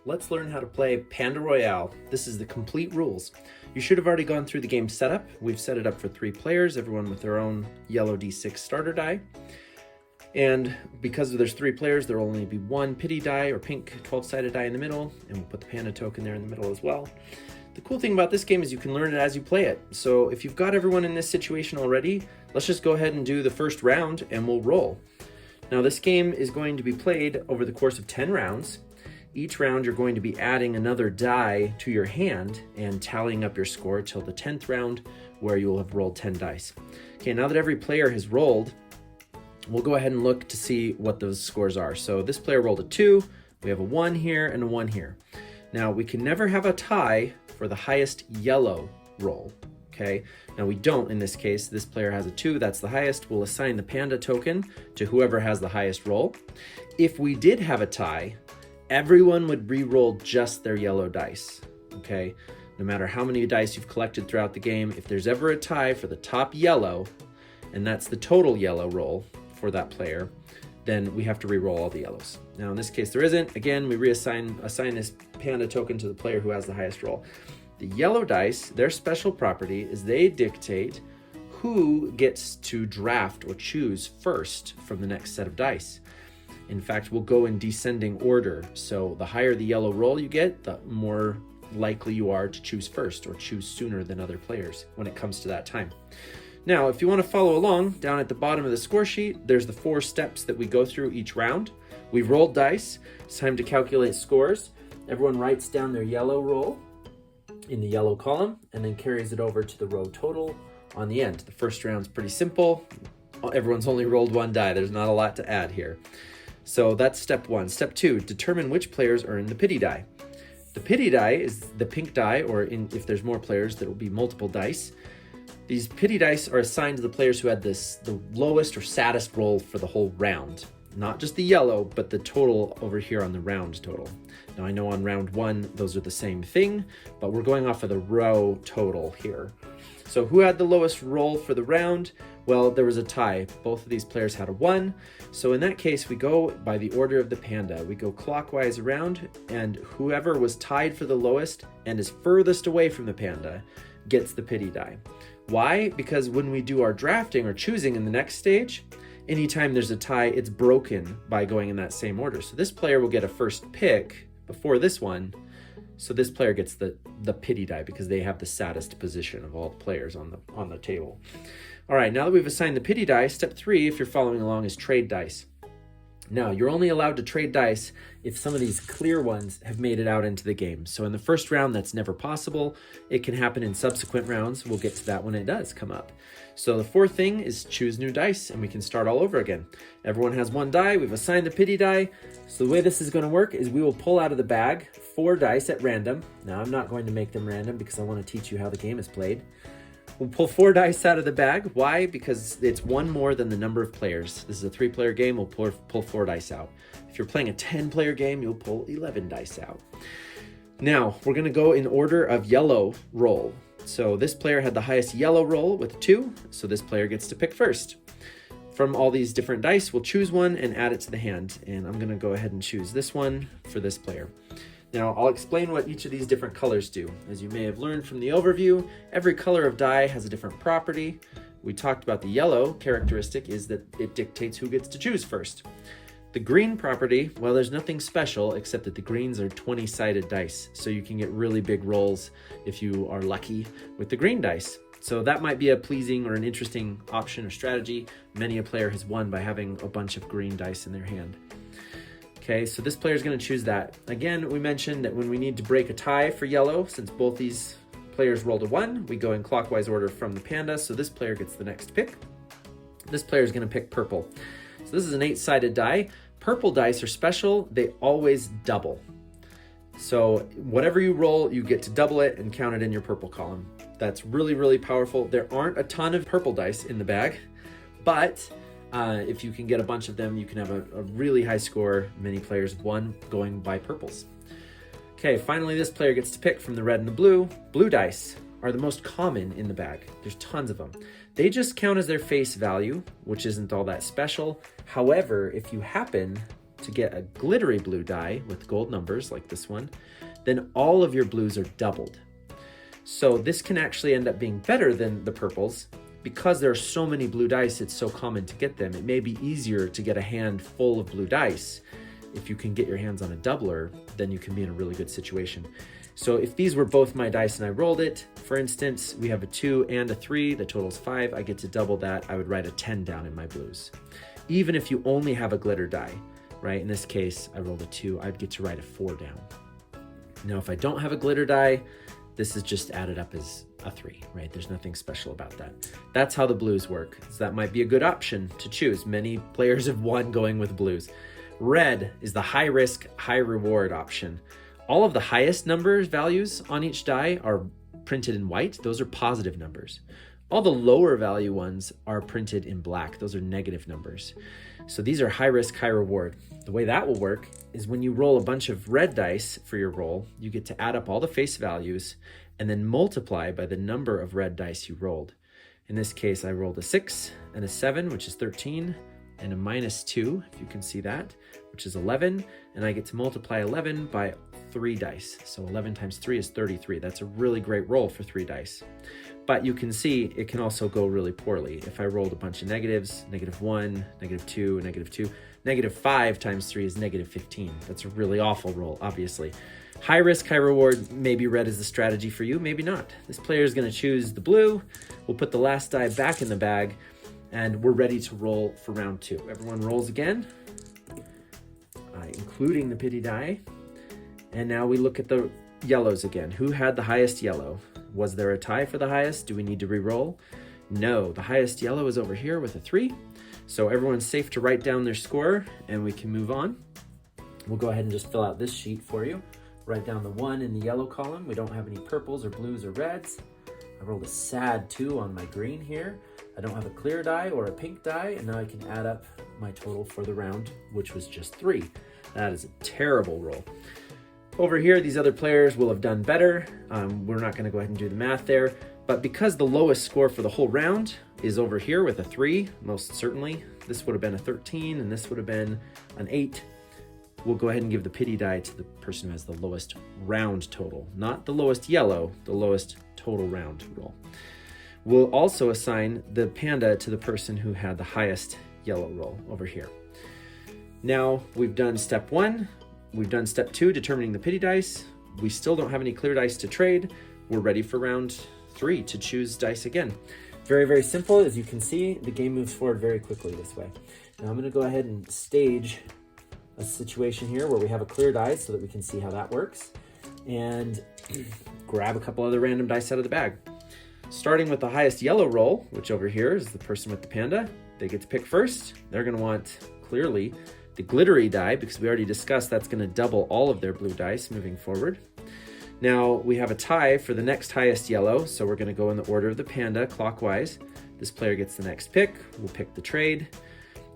let's learn how to play Panda Royale. This is the complete rules. You should have already gone through the game setup. We've set it up for 3 players, everyone with their own yellow D6 starter die. And because there's 3 players, there will only be 1 pity die or pink 12-sided die in the middle, and we'll put the panda token there in the middle as well. The cool thing about this game is you can learn it as you play it. So if you've got everyone in this situation already, let's just go ahead and do the first round and we'll roll. Now this game is going to be played over the course of 10 rounds. Each round you're going to be adding another die to your hand and tallying up your score till the 10th round where you will have rolled 10 dice. Okay, now that every player has rolled, we'll go ahead and look to see what those scores are. So this player rolled a 2, we have a 1 here and a 1 here. Now we can never have a tie for the highest yellow roll, okay? Now we don't in this case. This player has a 2, that's the highest. We'll assign the panda token to whoever has the highest roll. If we did have a tie, everyone would re-roll just their yellow dice, okay? No matter how many dice you've collected throughout the game, if there's ever a tie for the top yellow, and that's the total yellow roll for that player, then we have to re-roll all the yellows. Now in this case there isn't. Again, we assign this panda token to the player who has the highest roll. The yellow dice, their special property is they dictate who gets to draft or choose first from the next set of dice. In fact, we'll go in descending order. So the higher the yellow roll you get, the more likely you are to choose first or choose sooner than other players when it comes to that time. Now, if you want to follow along, down at the bottom of the score sheet, there's the 4 steps that we go through each round. We've rolled dice. It's time to calculate scores. Everyone writes down their yellow roll in the yellow column and then carries it over to the row total on the end. The first round's pretty simple. Everyone's only rolled 1 die. There's not a lot to add here. So that's step 1. Step 2, determine which players earn the pity die. The pity die is the pink die, or if there's more players, there will be multiple dice. These pity dice are assigned to the players who had the lowest or saddest roll for the whole round. Not just the yellow, but the total over here on the round total. Now I know on round 1, those are the same thing, but we're going off of the row total here. So who had the lowest roll for the round? Well, there was a tie. Both of these players had a 1. So in that case, we go by the order of the panda. We go clockwise around, and whoever was tied for the lowest and is furthest away from the panda gets the pity die. Why? Because when we do our drafting or choosing in the next stage, anytime there's a tie, it's broken by going in that same order. So this player will get a first pick before this one. So this player gets the pity die because they have the saddest position of all the players on the table. All right, now that we've assigned the pity die, step 3, if you're following along, is trade dice. Now, you're only allowed to trade dice if some of these clear ones have made it out into the game. So in the first round, that's never possible. It can happen in subsequent rounds. We'll get to that when it does come up. So the 4th thing is choose new dice, and we can start all over again. Everyone has 1 die. We've assigned the pity die. So the way this is going to work is we will pull out of the bag 4 dice at random. Now, I'm not going to make them random because I want to teach you how the game is played. We'll pull 4 dice out of the bag. Why? Because it's 1 more than the number of players. This is a 3-player game. We'll pull 4 dice out. If you're playing a 10-player game, you'll pull 11 dice out. Now, we're going to go in order of yellow roll. So this player had the highest yellow roll with 2, so this player gets to pick first. From all these different dice, we'll choose one and add it to the hand. And I'm going to go ahead and choose this one for this player. Now, I'll explain what each of these different colors do. As you may have learned from the overview, every color of die has a different property. We talked about the yellow characteristic is that it dictates who gets to choose first. The green property, well, there's nothing special except that the greens are 20-sided dice, so you can get really big rolls if you are lucky with the green dice. So that might be a pleasing or an interesting option or strategy. Many a player has won by having a bunch of green dice in their hand. Okay, so this player is going to choose that. Again, we mentioned that when we need to break a tie for yellow, since both these players rolled a 1, we go in clockwise order from the panda, so this player gets the next pick. This player is going to pick purple. So this is an 8-sided die. Purple dice are special. They always double. So whatever you roll, you get to double it and count it in your purple column. That's really, really powerful. There aren't a ton of purple dice in the bag, but if you can get a bunch of them, you can have a really high score. Many players have won going by purples. Okay, finally this player gets to pick from the red and the blue. Blue dice are the most common in the bag. There's tons of them. They just count as their face value, which isn't all that special. However, if you happen to get a glittery blue die with gold numbers like this one, then all of your blues are doubled. So this can actually end up being better than the purples because there are so many blue dice, it's so common to get them. It may be easier to get a hand full of blue dice. If you can get your hands on a doubler, then you can be in a really good situation. So if these were both my dice and I rolled it, for instance, we have a 2 and a 3, the total's 5, I get to double that, I would write a 10 down in my blues. Even if you only have a glitter die, right? In this case, I rolled a 2, I'd get to write a 4 down. Now, if I don't have a glitter die, this is just added up as a 3, right? There's nothing special about that. That's how the blues work. So that might be a good option to choose. Many players have won going with blues. Red is the high risk, high reward option. All of the highest numbers values on each die are printed in white. Those are positive numbers. All the lower value ones are printed in black. Those are negative numbers. So these are high risk, high reward. The way that will work is when you roll a bunch of red dice for your roll, you get to add up all the face values and then multiply by the number of red dice you rolled. In this case, I rolled a 6 and a 7, which is 13, and a -2, if you can see that, which is 11, and I get to multiply 11 by 3 dice. So 11 times 3 is 33. That's a really great roll for 3 dice. But you can see it can also go really poorly. If I rolled a bunch of negatives, -1, -2, -2, -5 times 3 is -15. That's a really awful roll, obviously. High risk, high reward, maybe red is the strategy for you, maybe not. This player is gonna choose the blue. We'll put the last die back in the bag and we're ready to roll for round 2. Everyone rolls again, including the pity die. And now we look at the yellows again. Who had the highest yellow? Was there a tie for the highest? Do we need to re-roll? No, the highest yellow is over here with a 3. So everyone's safe to write down their score and we can move on. We'll go ahead and just fill out this sheet for you. Write down the 1 in the yellow column. We don't have any purples or blues or reds. I rolled a sad 2 on my green here. I don't have a clear die or a pink die, and now I can add up my total for the round, which was just 3. That is a terrible roll. Over here, these other players will have done better. We're not gonna go ahead and do the math there, but because the lowest score for the whole round is over here with a 3, most certainly, this would have been a 13 and this would have been an 8. We'll go ahead and give the pity die to the person who has the lowest round total, not the lowest yellow, the lowest total round roll. We'll also assign the panda to the person who had the highest yellow roll over here. Now we've done step 1. We've done step 2, determining the pity dice. We still don't have any clear dice to trade. We're ready for round 3 to choose dice again. Very, very simple. As you can see, the game moves forward very quickly this way. Now I'm gonna go ahead and stage a situation here where we have a clear die so that we can see how that works. And grab a couple other random dice out of the bag. Starting with the highest yellow roll, which over here is the person with the panda. They get to pick first. They're gonna want, clearly, the glittery die, because we already discussed that's gonna double all of their blue dice moving forward. Now we have a tie for the next highest yellow, so we're gonna go in the order of the panda clockwise. This player gets the next pick, we'll pick the trade,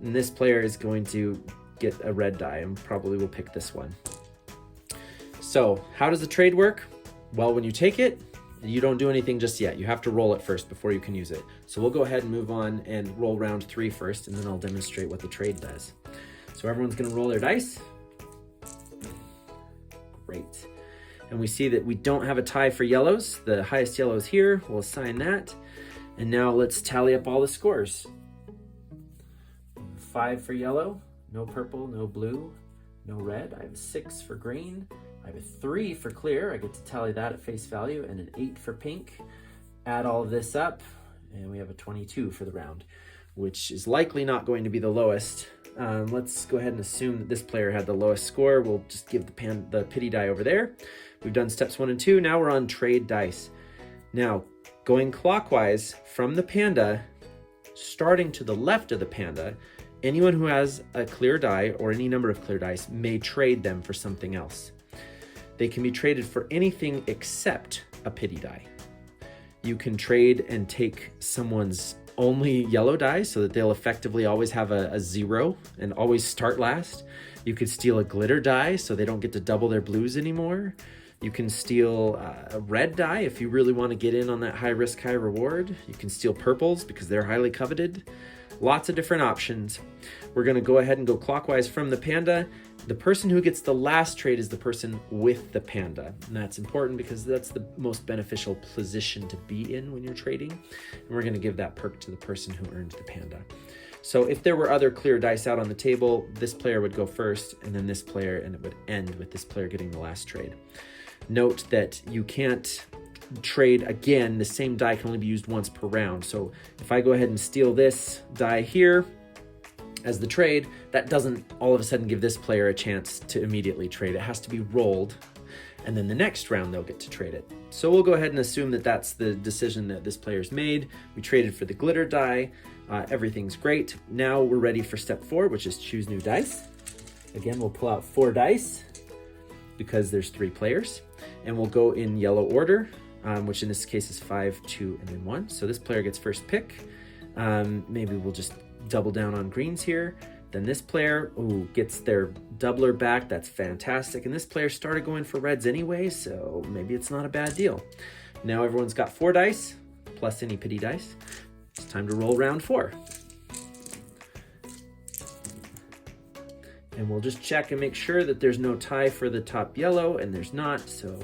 and this player is going to get a red die and probably will pick this one. So how does the trade work? Well, when you take it, you don't do anything just yet. You have to roll it first before you can use it. So we'll go ahead and move on and roll round 3 first, and then I'll demonstrate what the trade does. So everyone's gonna roll their dice. Great. And we see that we don't have a tie for yellows. The highest yellow is here. We'll assign that. And now let's tally up all the scores. 5 for yellow, no purple, no blue, no red. I have a 6 for green. I have a 3 for clear. I get to tally that at face value, and an 8 for pink. Add all of this up, and we have a 22 for the round, which is likely not going to be the lowest. Let's go ahead and assume that this player had the lowest score. We'll just give the pity die over there. We've done steps 1 and 2. Now we're on trade dice. Now, going clockwise from the panda, starting to the left of the panda, anyone who has a clear die or any number of clear dice may trade them for something else. They can be traded for anything except a pity die. You can trade and take someone's only yellow die so that they'll effectively always have a 0 and always start last. You could steal a glitter die so they don't get to double their blues anymore. You can steal a red die if you really want to get in on that high risk, high reward. You can steal purples because they're highly coveted. Lots of different options. We're going to go ahead and go clockwise from the panda. The person who gets the last trade is the person with the panda. And that's important because that's the most beneficial position to be in when you're trading. And we're going to give that perk to the person who earned the panda. So if there were other clear dice out on the table, this player would go first, and then this player, and it would end with this player getting the last trade. Note that you can't trade again. The same die can only be used once per round. So if I go ahead and steal this die here as the trade, that doesn't all of a sudden give this player a chance to immediately trade. It has to be rolled, and then the next round they'll get to trade it. So we'll go ahead and assume that that's the decision that this player's made. We traded for the glitter die. Everything's great. Now we're ready for step 4, which is choose new dice. Again, we'll pull out 4 dice because there's 3 players, and we'll go in yellow order, which in this case is 5, 2, and then 1. So this player gets first pick. Maybe we'll just double down on greens here. Then this player gets their doubler back. That's fantastic. And this player started going for reds anyway, so maybe it's not a bad deal. Now everyone's got 4 dice, plus any pity dice. It's time to roll round 4. And we'll just check and make sure that there's no tie for the top yellow, and there's not, so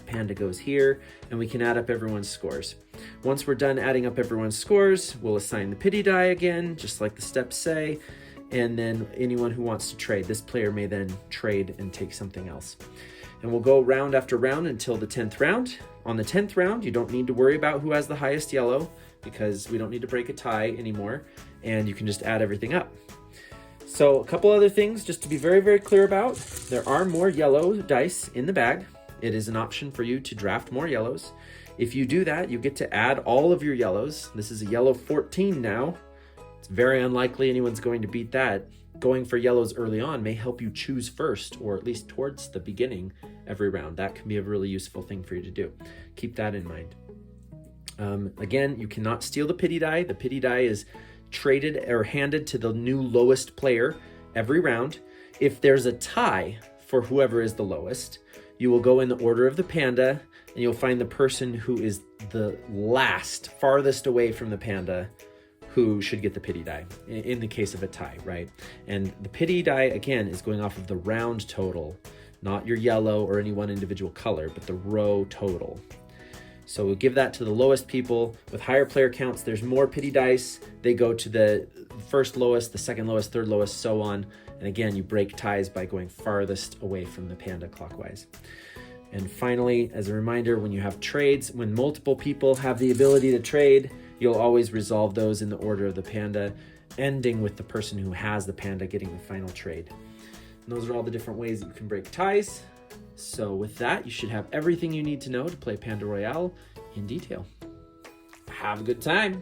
panda goes here, and we can add up everyone's scores. Once we're done adding up everyone's scores, we'll assign the pity die again, just like the steps say, and then anyone who wants to trade, this player may then trade and take something else. And we'll go round after round until the 10th round. On the 10th round, you don't need to worry about who has the highest yellow, because we don't need to break a tie anymore, and you can just add everything up. So a couple other things just to be very, very clear about. There are more yellow dice in the bag. It is an option for you to draft more yellows. If you do that, you get to add all of your yellows. This is a yellow 14 now. It's very unlikely anyone's going to beat that. Going for yellows early on may help you choose first, or at least towards the beginning every round. That can be a really useful thing for you to do. Keep that in mind. Again, you cannot steal the pity die. The pity die is traded or handed to the new lowest player every round. If there's a tie for whoever is the lowest, you will go in the order of the panda, and you'll find the person who is the last, farthest away from the panda, who should get the pity die in the case of a tie, right? And the pity die, again, is going off of the round total, not your yellow or any one individual color, but the row total. So we'll give that to the lowest people. With higher player counts, there's more pity dice. They go to the first lowest, the second lowest, third lowest, so on. And again, you break ties by going farthest away from the panda clockwise. And finally, as a reminder, when you have trades, when multiple people have the ability to trade, you'll always resolve those in the order of the panda, ending with the person who has the panda getting the final trade. And those are all the different ways that you can break ties. So with that, you should have everything you need to know to play Panda Royale in detail. Have a good time.